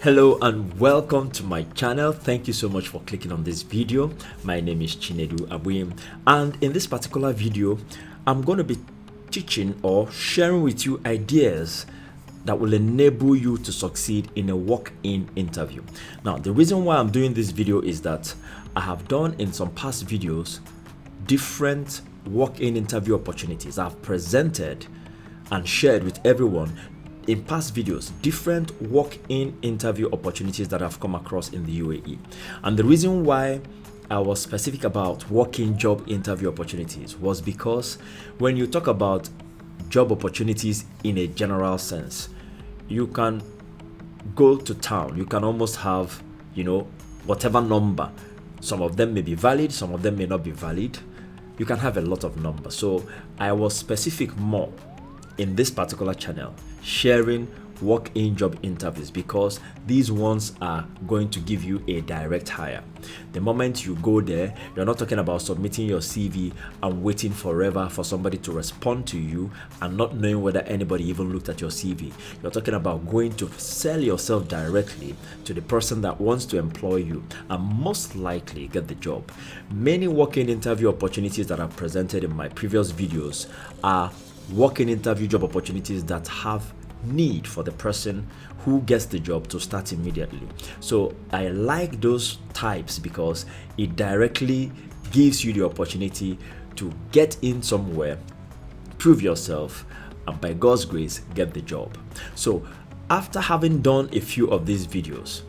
Hello and welcome to my channel. Thank you so much for clicking on this video. My name is Chinedu Abuyim, and in this particular video I'm going to be teaching or sharing with you ideas that will enable you to succeed in a walk-in interview. Now, the reason why I'm doing this video is that I have done in some past videos different walk-in interview opportunities. I've presented and shared with everyone in past videos different walk-in interview opportunities that I've come across in the UAE. And the reason why I was specific about walk-in job interview opportunities was because when you talk about job opportunities in a general sense, you can go to town, you can almost have, whatever number. Some of them may be valid, some of them may not be valid. You can have a lot of numbers. So I was specific more in this particular channel, sharing walk-in job interviews, because these ones are going to give you a direct hire. The moment you go there, you're not talking about submitting your CV and waiting forever for somebody to respond to you and not knowing whether anybody even looked at your CV. You're talking about going to sell yourself directly to the person that wants to employ you and most likely get the job. Many walk-in interview opportunities that I've presented in my previous videos are walk-in interview job opportunities that have need for the person who gets the job to start immediately. So I like those types because it directly gives you the opportunity to get in somewhere, prove yourself, and by God's grace get the job. So after having done a few of these videos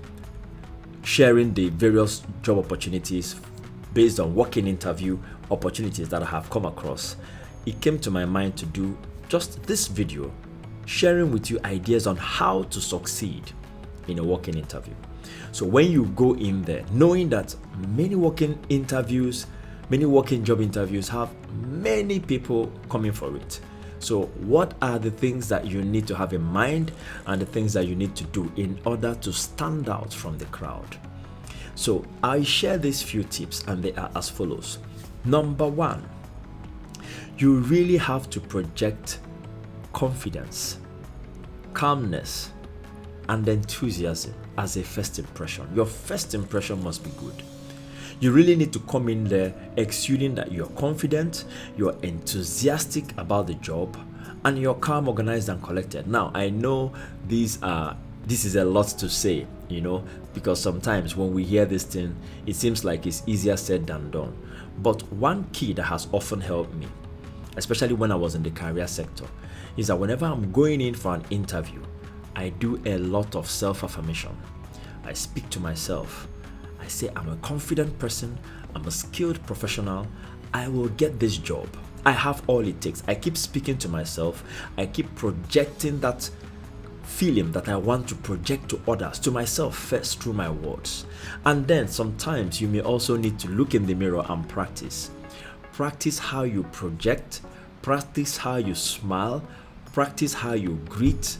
sharing the various job opportunities based on walk-in interview opportunities that I have come across, it came to my mind to do just this video sharing with you ideas on how to succeed in a walk-in interview. So when you go in there, knowing that many walk-in job interviews have many people coming for it. So what are the things that you need to have in mind and the things that you need to do in order to stand out from the crowd? So I share these few tips and they are as follows. Number one, you really have to project confidence, calmness, and enthusiasm as a first impression. Your first impression must be good. You really need to come in there exuding that you're confident, you're enthusiastic about the job, and you're calm, organized, and collected. Now, I know this is a lot to say, because sometimes when we hear this thing, it seems like it's easier said than done. But one key that has often helped me, especially when I was in the career sector, is that whenever I'm going in for an interview, I do a lot of self-affirmation. I speak to myself. I say I'm a confident person, I'm a skilled professional, I will get this job. I have all it takes. I keep speaking to myself. I keep projecting that feeling that I want to project to others, to myself first through my words. And then sometimes you may also need to look in the mirror and practice. Practice how you project, practice how you smile, practice how you greet.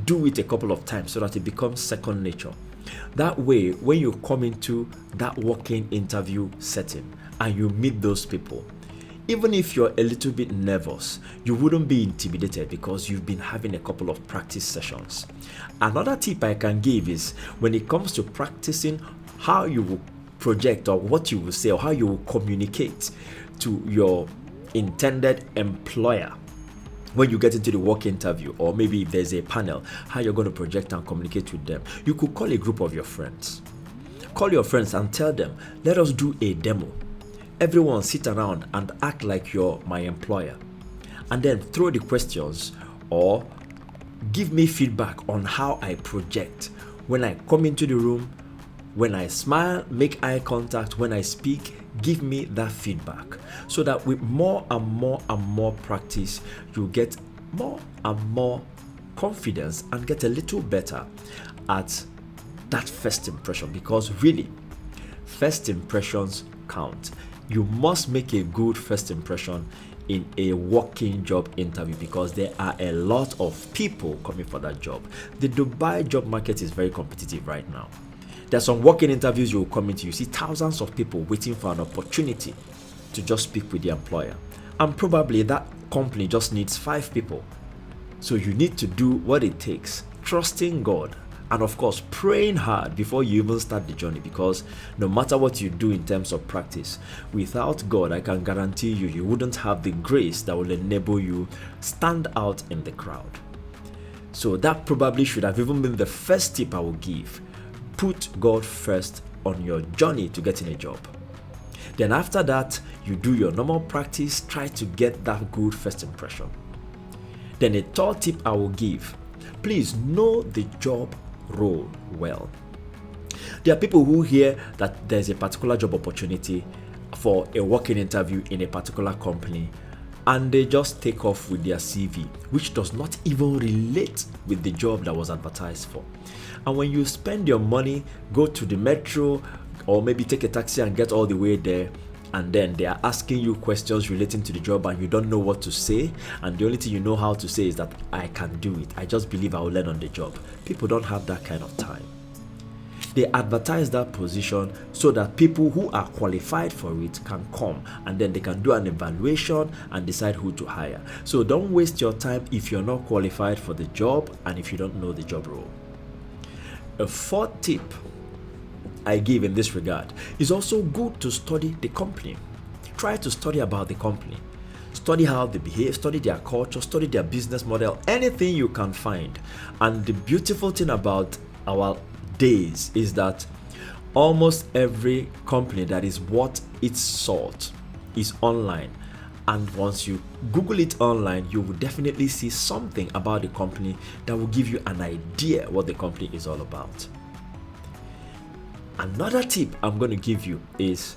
Do it a couple of times so that it becomes second nature. That way, when you come into that walk-in interview setting and you meet those people, even if you're a little bit nervous, you wouldn't be intimidated because you've been having a couple of practice sessions. Another tip I can give is when it comes to practicing how you will project or what you will say or how you will communicate to your intended employer when you get into the work interview, or maybe if there's a panel, how you're going to project and communicate with them. You could call a group of your friends. Call your friends and tell them, let us do a demo. Everyone sit around and act like you're my employer. And then throw the questions or give me feedback on how I project when I come into the room. When I smile, make eye contact, when I speak, give me that feedback so that with more and more and more practice, you get more and more confidence and get a little better at that first impression, because really, first impressions count. You must make a good first impression in a walk-in job interview because there are a lot of people coming for that job. The Dubai job market is very competitive right now. There's some walk-in interviews you will come into, you see thousands of people waiting for an opportunity to just speak with the employer. And probably that company just needs 5 people. So you need to do what it takes, trusting God And of course, praying hard before you even start the journey, because no matter what you do in terms of practice, without God, I can guarantee you, you wouldn't have the grace that will enable you stand out in the crowd. So that probably should have even been the first tip I will give. Put God first on your journey to getting a job. Then after that, you do your normal practice, try to get that good first impression. Then a third tip I will give, please know the job role well. There are people who hear that there's a particular job opportunity for a working interview in a particular company, and they just take off with their CV, which does not even relate with the job that was advertised for. And when you spend your money, go to the metro or maybe take a taxi and get all the way there, and then they are asking you questions relating to the job and you don't know what to say, and the only thing you know how to say is that I can do it, I just believe I will learn on the job. People don't have that kind of time. They advertise that position so that people who are qualified for it can come, and then they can do an evaluation and decide who to hire. So don't waste your time if you're not qualified for the job and if you don't know the job role. A fourth tip I give in this regard is also good to study the company. Try to study about the company. Study how they behave, study their culture, study their business model, anything you can find. And the beautiful thing about our days is that almost every company that is worth its salt is online. And once you Google it online, you will definitely see something about the company that will give you an idea what the company is all about. Another tip I'm going to give you is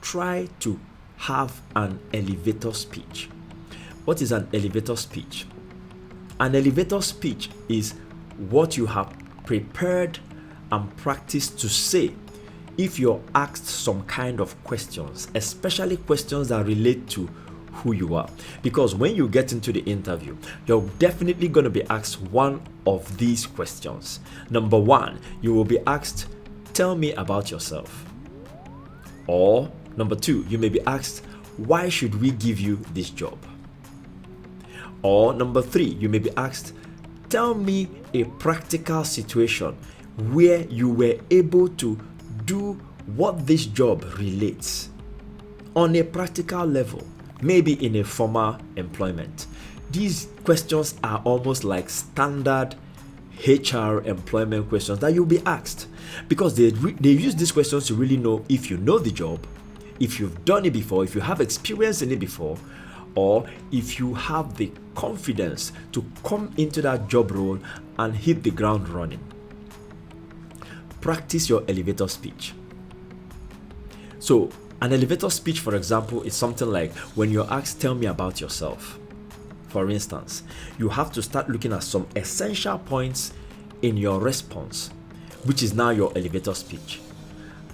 try to have an elevator speech. What is an elevator speech? An elevator speech is what you have prepared and practiced to say if you're asked some kind of questions, especially questions that relate to who you are. Because when you get into the interview, you're definitely going to be asked one of these questions. Number one, you will be asked, tell me about yourself. Or number two, you may be asked, why should we give you this job? Or number three, you may be asked, tell me a practical situation where you were able to do what this job relates on a practical level, maybe in a formal employment. These questions are almost like standard HR employment questions that you'll be asked, because they use these questions to really know if you know the job, if you've done it before, if you have experience in it before, or if you have the confidence to come into that job role and hit the ground running. Practice your elevator speech. So an elevator speech, for example, is something like when you're asked, tell me about yourself. For instance, you have to start looking at some essential points in your response, which is now your elevator speech.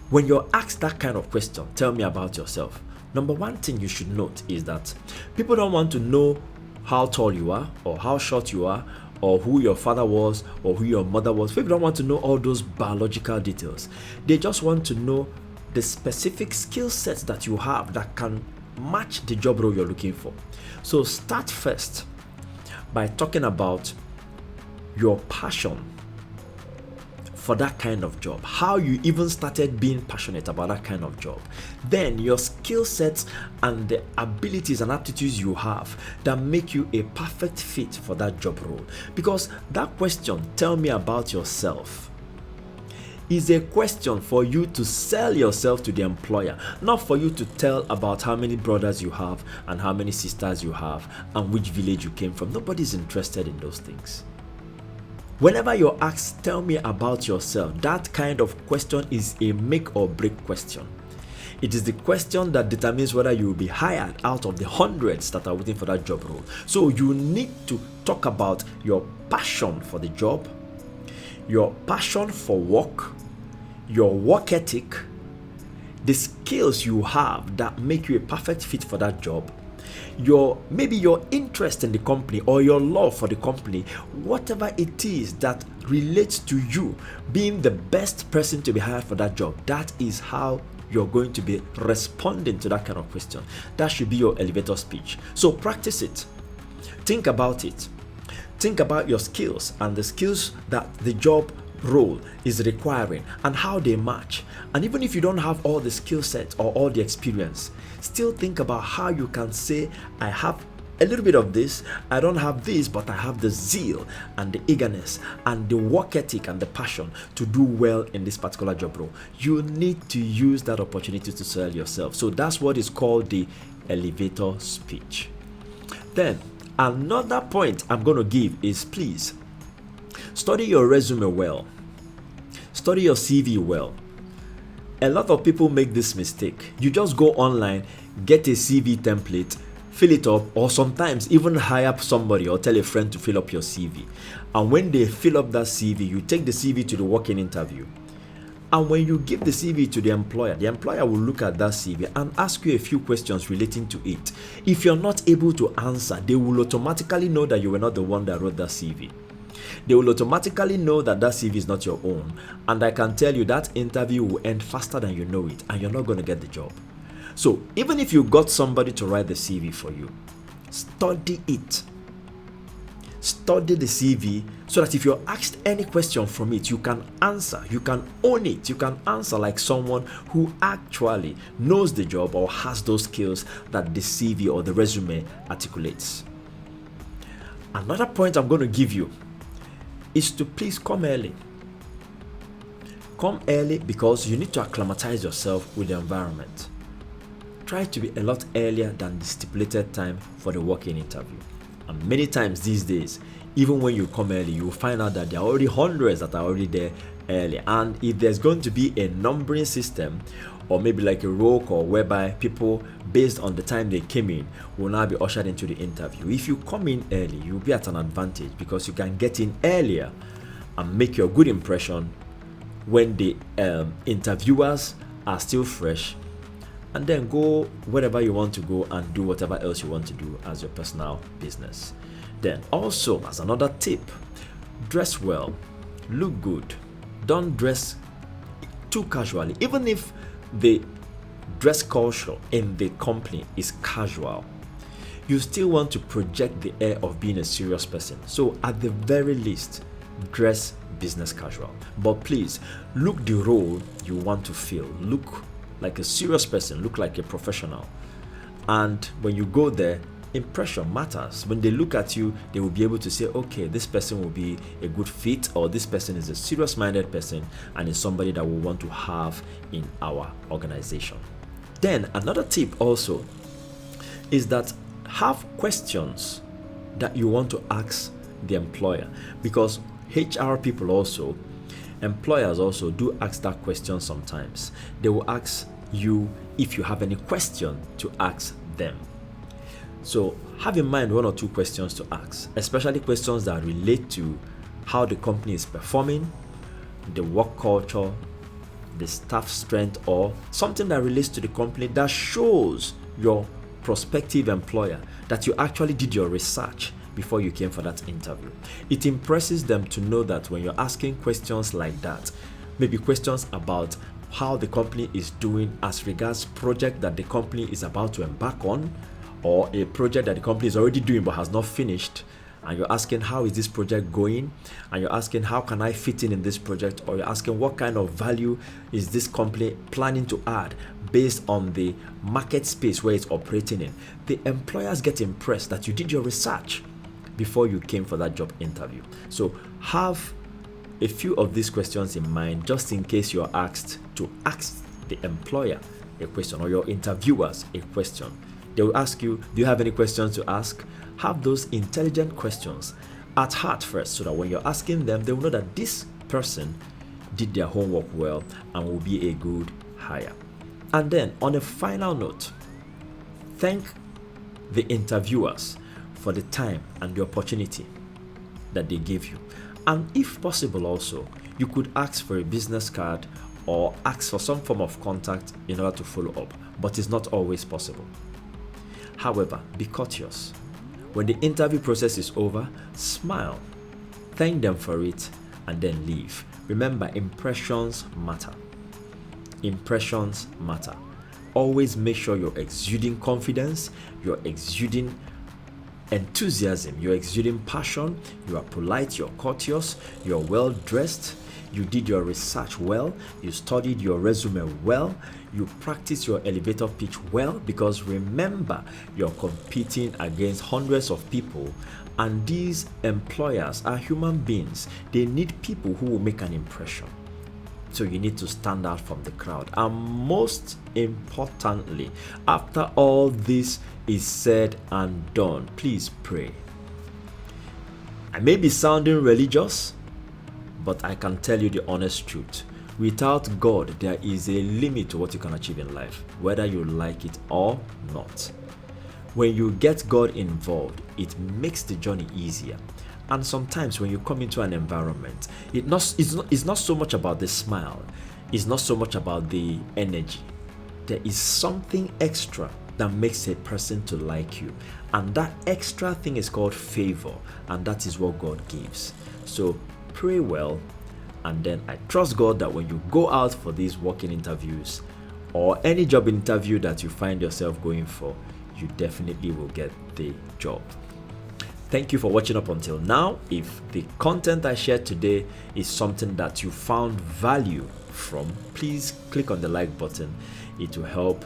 When you're asked that kind of question, tell me about yourself, number one thing you should note is that people don't want to know how tall you are, or how short you are, or who your father was, or who your mother was. People don't want to know all those biological details. They just want to know the specific skill sets that you have that can match the job role you're looking for. So start first by talking about your passion for that kind of job, how you even started being passionate about that kind of job, then your skill sets and the abilities and aptitudes you have that make you a perfect fit for that job role. Because that question, tell me about yourself, is a question for you to sell yourself to the employer, not for you to tell about how many brothers you have and how many sisters you have and which village you came from. Nobody's interested in those things. Whenever you're asked, tell me about yourself, that kind of question is a make or break question. It is the question that determines whether you will be hired out of the hundreds that are waiting for that job role. So you need to talk about your passion for the job, your passion for work, your work ethic, the skills you have that make you a perfect fit for that job, maybe your interest in the company or your love for the company, whatever it is that relates to you being the best person to be hired for that job. That is how you're going to be responding to that kind of question. That should be your elevator speech. So practice it. Think about it. Think about your skills and the skills that the job role is requiring and how they match. And even if you don't have all the skill set or all the experience, still think about how you can say, I have a little bit of this, I don't have this, but I have the zeal and the eagerness and the work ethic and the passion to do well in this particular job role. You need to use that opportunity to sell yourself. So that's what is called the elevator speech. Then another point I'm going to give is, please study your resume well. Study your CV well. A lot of people make this mistake. You just go online, get a CV template, fill it up, or sometimes even hire somebody or tell a friend to fill up your CV. And when they fill up that CV, you take the CV to the working interview. And when you give the CV to the employer will look at that CV and ask you a few questions relating to it. If you're not able to answer, they will automatically know that you were not the one that wrote that CV. They will automatically know that that CV is not your own. And I can tell you that interview will end faster than you know it, and you're not going to get the job. So even if you got somebody to write the CV for you, study it. Study the CV so that if you're asked any question from it, you can answer, you can own it, you can answer like someone who actually knows the job or has those skills that the CV or the resume articulates. Another point I'm going to give you is to please come early. Come early because you need to acclimatize yourself with the environment. Try to be a lot earlier than the stipulated time for the working interview. And many times these days, even when you come early, you will find out that there are already hundreds that are already there early. And if there's going to be a numbering system, or maybe like a roll call whereby people, based on the time they came in, will now be ushered into the interview. If you come in early, you'll be at an advantage because you can get in earlier and make your good impression when the interviewers are still fresh, and then go wherever you want to go and do whatever else you want to do as your personal business. Then also, as another tip, dress well, look good. Don't dress too casually. Even if the dress culture in the company is casual, you still want to project the air of being a serious person. So at the very least, dress business casual. But please, look the role you want to fill. Look like a serious person, look like a professional. And when you go there, impression matters. When they look at you, they will be able to say, okay, this person will be a good fit, or this person is a serious-minded person and is somebody that we want to have in our organization. Then another tip also is that have questions that you want to ask the employer, because HR people also, employers also do ask that question sometimes. They will ask you if you have any question to ask them. So have in mind one or two questions to ask, especially questions that relate to how the company is performing, the work culture, the staff strength, or something that relates to the company that shows your prospective employer that you actually did your research before you came for that interview. It impresses them to know that when you're asking questions like that, maybe questions about how the company is doing as regards project that the company is about to embark on, or a project that the company is already doing but has not finished, and you're asking how is this project going, and you're asking how can I fit in this project, or you're asking what kind of value is this company planning to add based on the market space where it's operating in. The employers get impressed that you did your research before you came for that job interview. So have a few of these questions in mind, just in case you're asked to ask the employer a question, or your interviewers a question. They will ask you, do you have any questions to ask? Have those intelligent questions at heart first, so that when you're asking them, they will know that this person did their homework well and will be a good hire. And then on a final note, thank the interviewers for the time and the opportunity that they gave you. And if possible also, you could ask for a business card or ask for some form of contact in order to follow up, but it's not always possible. However, be courteous. When the interview process is over, smile, thank them for it, and then leave. Remember, impressions matter. Impressions matter. Always make sure you're exuding confidence, you're exuding enthusiasm, you're exuding passion, you are polite, you're courteous, you're well dressed, you did your research well, you studied your resume well, you practiced your elevator pitch well, because remember, you're competing against hundreds of people, and these employers are human beings. They need people who will make an impression. So you need to stand out from the crowd. And most importantly, after all this is said and done, please pray. I may be sounding religious, but I can tell you the honest truth. Without God, there is a limit to what you can achieve in life, whether you like it or not. When you get God involved, it makes the journey easier. And sometimes when you come into an environment, it's not so much about the smile, it's not so much about the energy. There is something extra that makes a person to like you, and that extra thing is called favor, and that is what God gives. So pray well, and then I trust God that when you go out for these working interviews or any job interview that you find yourself going for, you definitely will get the job. Thank you for watching up until now. If the content I shared today is something that you found value from, please click on the like button. It will help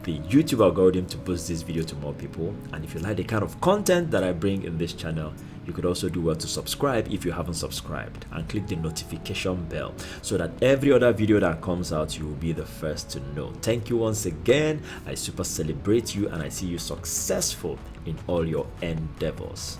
the YouTube algorithm to boost this video to more people. And if you like the kind of content that I bring in this channel, you could also do well to subscribe if you haven't subscribed, and click the notification bell so that every other video that comes out, you will be the first to know. Thank you once again. I super celebrate you, and I see you successful in all your endeavors.